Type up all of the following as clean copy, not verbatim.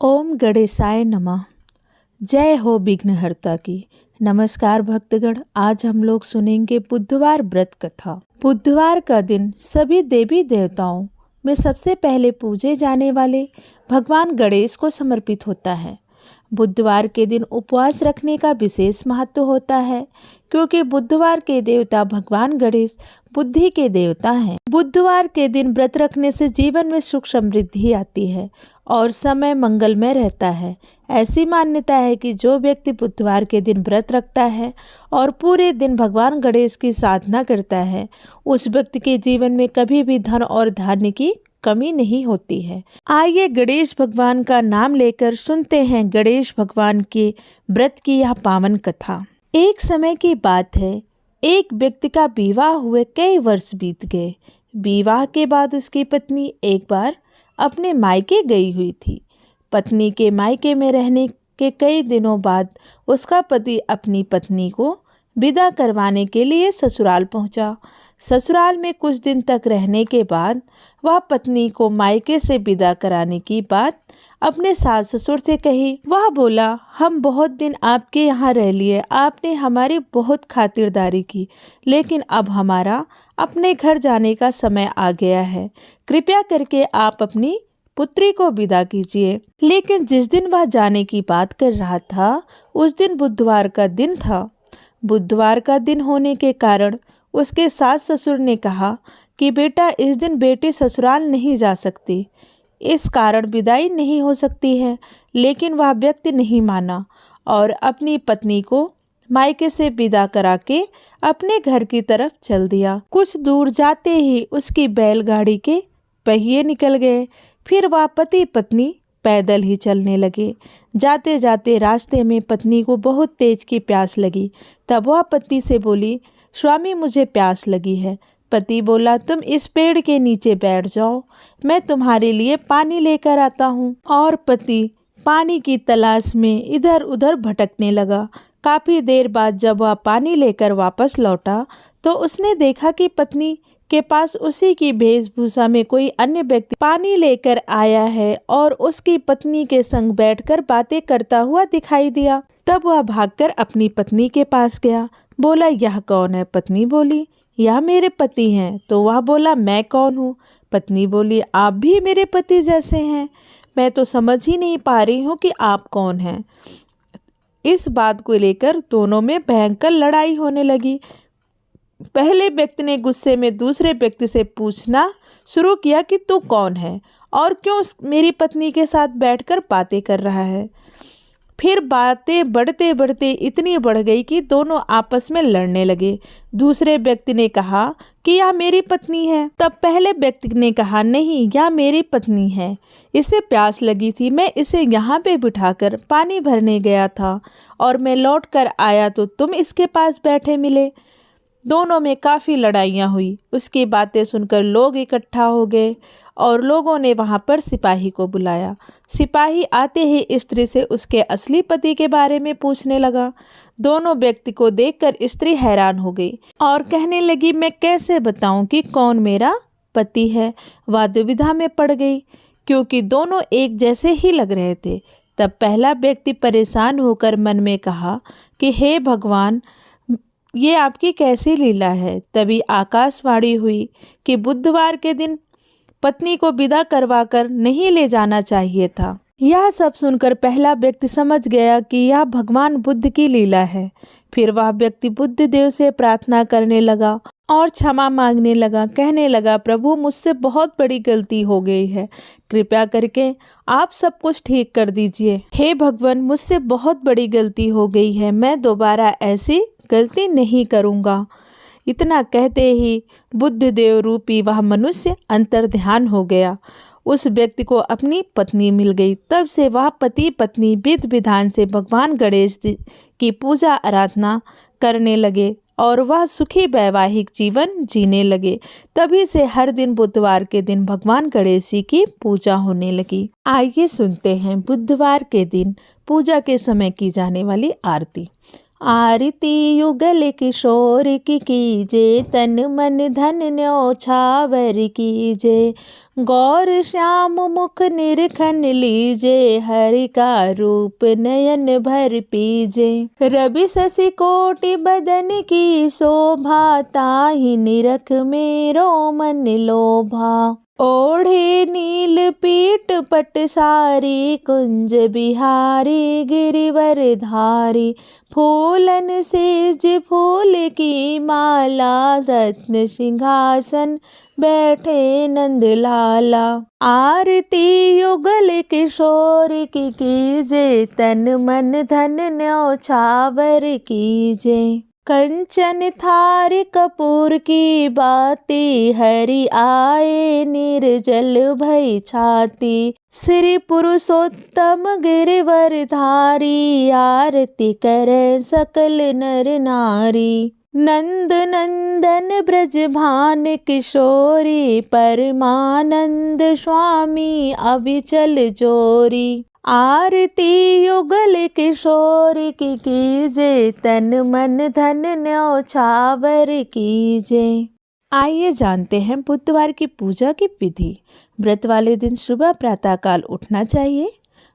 ओम गणेशाय नमः। जय हो विघ्नहर्ता की। नमस्कार भक्तगण, आज हम लोग सुनेंगे बुधवार व्रत कथा। बुधवार का दिन सभी देवी देवताओं में सबसे पहले पूजे जाने वाले भगवान गणेश को समर्पित होता है। बुधवार के दिन उपवास रखने का विशेष महत्व होता है, क्योंकि बुधवार के देवता भगवान गणेश बुद्धि के देवता हैं। बुधवार के दिन व्रत रखने से जीवन में सुख समृद्धि आती है और समय मंगलमय रहता है। ऐसी मान्यता है कि जो व्यक्ति बुधवार के दिन व्रत रखता है और पूरे दिन भगवान गणेश की साधना करता है, उस व्यक्ति के जीवन में कभी भी धन और धान्य की कमी नहीं होती है। आइए गणेश भगवान का नाम लेकर सुनते हैं गणेश भगवान के व्रत की यह पावन कथा। एक समय की बात है, एक व्यक्ति का विवाह हुए कई वर्ष बीत गए। विवाह के बाद उसकी पत्नी एक बार अपने मायके गई हुई थी। पत्नी के मायके में रहने के कई दिनों बाद उसका पति अपनी पत्नी को विदा करवाने के लिए ससुराल पहुंचा। ससुराल में कुछ दिन तक रहने के बाद वह पत्नी को मायके से विदा कराने की बात अपने सास ससुर से कही। वह बोला, हम बहुत दिन आपके यहाँ रह लिए, आपने हमारी बहुत खातिरदारी की, लेकिन अब हमारा अपने घर जाने का समय आ गया है। कृपया करके आप अपनी पुत्री को विदा कीजिए। लेकिन जिस दिन वह जाने की बात कर रहा था, उस दिन बुधवार का दिन था। बुधवार का दिन होने के कारण उसके सास ससुर ने कहा कि बेटा, इस दिन बेटी ससुराल नहीं जा सकती, इस कारण विदाई नहीं हो सकती है। लेकिन वह व्यक्ति नहीं माना और अपनी पत्नी को मायके से विदा करा के अपने घर की तरफ चल दिया। कुछ दूर जाते ही उसकी बैलगाड़ी के पहिए निकल गए। फिर वह पति पत्नी पैदल ही चलने लगे। जाते जाते रास्ते में पत्नी को बहुत तेज की प्यास लगी। तब वह पति से बोली, स्वामी मुझे प्यास लगी है। पति बोला, तुम इस पेड़ के नीचे बैठ जाओ, मैं तुम्हारे लिए पानी लेकर आता हूँ। और पति पानी की तलाश में इधर उधर भटकने लगा। काफ़ी देर बाद जब वह पानी लेकर वापस लौटा तो उसने देखा कि पत्नी के पास उसी की वेशभूषा में कोई अन्य व्यक्ति पानी लेकर आया है और उसकी पत्नी के संग बैठकर बातें करता हुआ दिखाई दिया। तब वह भागकर अपनी पत्नी के पास गया। बोला, यह कौन है? पत्नी बोली, यह मेरे पति हैं। तो वह बोला, मैं कौन हूँ? पत्नी बोली, आप भी मेरे पति जैसे हैं। मैं तो समझ ही नहीं पा रही हूँ कि आप कौन हैं। इस बात को लेकर दोनों में भयंकर लड़ाई होने लगी। पहले व्यक्ति ने गुस्से में दूसरे व्यक्ति से पूछना शुरू किया कि तू कौन है और क्यों मेरी पत्नी के साथ बैठकर बातें कर रहा है। फिर बातें बढ़ते बढ़ते इतनी बढ़ गई कि दोनों आपस में लड़ने लगे। दूसरे व्यक्ति ने कहा कि यह मेरी पत्नी है। तब पहले व्यक्ति ने कहा, नहीं, यह मेरी पत्नी है, इसे प्यास लगी थी, मैं इसे यहाँ पे बिठाकर पानी भरने गया था और मैं लौट कर आया तो तुम इसके पास बैठे मिले। दोनों में काफ़ी लड़ाइयाँ हुई। उसकी बातें सुनकर लोग इकट्ठा हो गए और लोगों ने वहां पर सिपाही को बुलाया। सिपाही आते ही स्त्री से उसके असली पति के बारे में पूछने लगा। दोनों व्यक्ति को देखकर स्त्री हैरान हो गई और कहने लगी, मैं कैसे बताऊं कि कौन मेरा पति है। वह दुविधा में पड़ गई क्योंकि दोनों एक जैसे ही लग रहे थे। तब पहला व्यक्ति परेशान होकर मन में कहा कि हे भगवान, ये आपकी कैसी लीला है। तभी आकाशवाणी हुई कि बुधवार के दिन पत्नी को विदा करवाकर नहीं ले जाना चाहिए था। यह सब सुनकर पहला व्यक्ति समझ गया कि यह भगवान बुद्ध की लीला है। फिर वह व्यक्ति बुद्ध देव से प्रार्थना करने लगा और क्षमा मांगने लगा। कहने लगा, प्रभु, मुझसे बहुत बड़ी गलती हो गई है, कृपया करके आप सब कुछ ठीक कर दीजिए। हे भगवान, मुझसे बहुत बड़ी गलती हो गई है, मैं दोबारा ऐसी गलती नहीं करूँगा। इतना कहते ही बुद्ध देव रूपी वह मनुष्य अंतर्ध्यान हो गया। उस व्यक्ति को अपनी पत्नी मिल गई। तब से वह पति पत्नी विधि विधान से भगवान गणेश की पूजा आराधना करने लगे और वह सुखी वैवाहिक जीवन जीने लगे। तभी से हर दिन बुधवार के दिन भगवान गणेश जी की पूजा होने लगी। आइए सुनते हैं बुधवार के दिन पूजा के समय की जाने वाली आरती। आरती युगल किशोर की कीजे, तन मन धन न्योछावर कीजे। गौर श्याम मुख निरखन लीजे, हरि का रूप नयन भर पीजे। रवि शशि कोटि बदन की शोभा, ताहि निरख मेरो मन लोभा। ओढ़े नील पीठ पट सारी, कुंज बिहारी गिरिवर धारी। फूलन सेज फूल की माला, रत्न सिंहासन बैठे नंद लाला। आरती युगल किशोर की कीजे, तन मन धन न्योछावर कीजे। कंचन थार कपूर की बाती, हरि आए निर्जल भई छाती। श्री पुरुषोत्तम गिरिवर धारी, आरती करे सकल नर नारी। नंद नंदन ब्रजभान किशोरी, परमानंद स्वामी अविचल जोरी। आरती युगल किशोर की कीजे, तन मन धन न्योछावर कीजे। आइए जानते हैं बुधवार की पूजा की विधि। व्रत वाले दिन सुबह प्रातःकाल उठना चाहिए।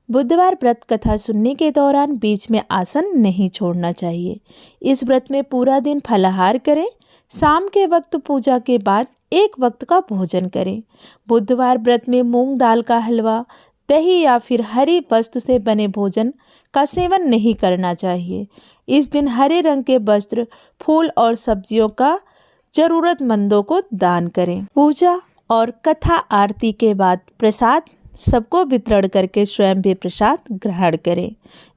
बुधवार व्रत कथा सुनने के दौरान बीच में आसन नहीं छोड़ना चाहिए। इस व्रत में पूरा दिन फलाहार करें। शाम के वक्त पूजा के बाद एक वक्त का भोजन करें। बुधवार व्रत में मूंग दाल का हलवा, दही या फिर हरी वस्तु से बने भोजन का सेवन नहीं करना चाहिए। इस दिन हरे रंग के वस्त्र, फूल और सब्जियों का जरूरतमंदों को दान करें। पूजा और कथा आरती के बाद प्रसाद सबको वितरण करके स्वयं भी प्रसाद ग्रहण करें।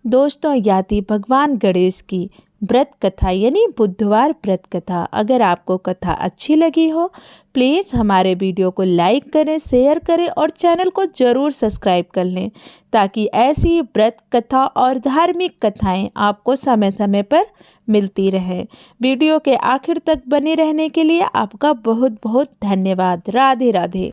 दोस्तों, याद थी भगवान गणेश की व्रत कथा यानी बुधवार व्रत कथा। अगर आपको कथा अच्छी लगी हो प्लीज़ हमारे वीडियो को लाइक करें, शेयर करें और चैनल को ज़रूर सब्सक्राइब कर लें, ताकि ऐसी व्रत कथा और धार्मिक कथाएं आपको समय समय पर मिलती रहे। वीडियो के आखिर तक बने रहने के लिए आपका बहुत बहुत धन्यवाद। राधे राधे।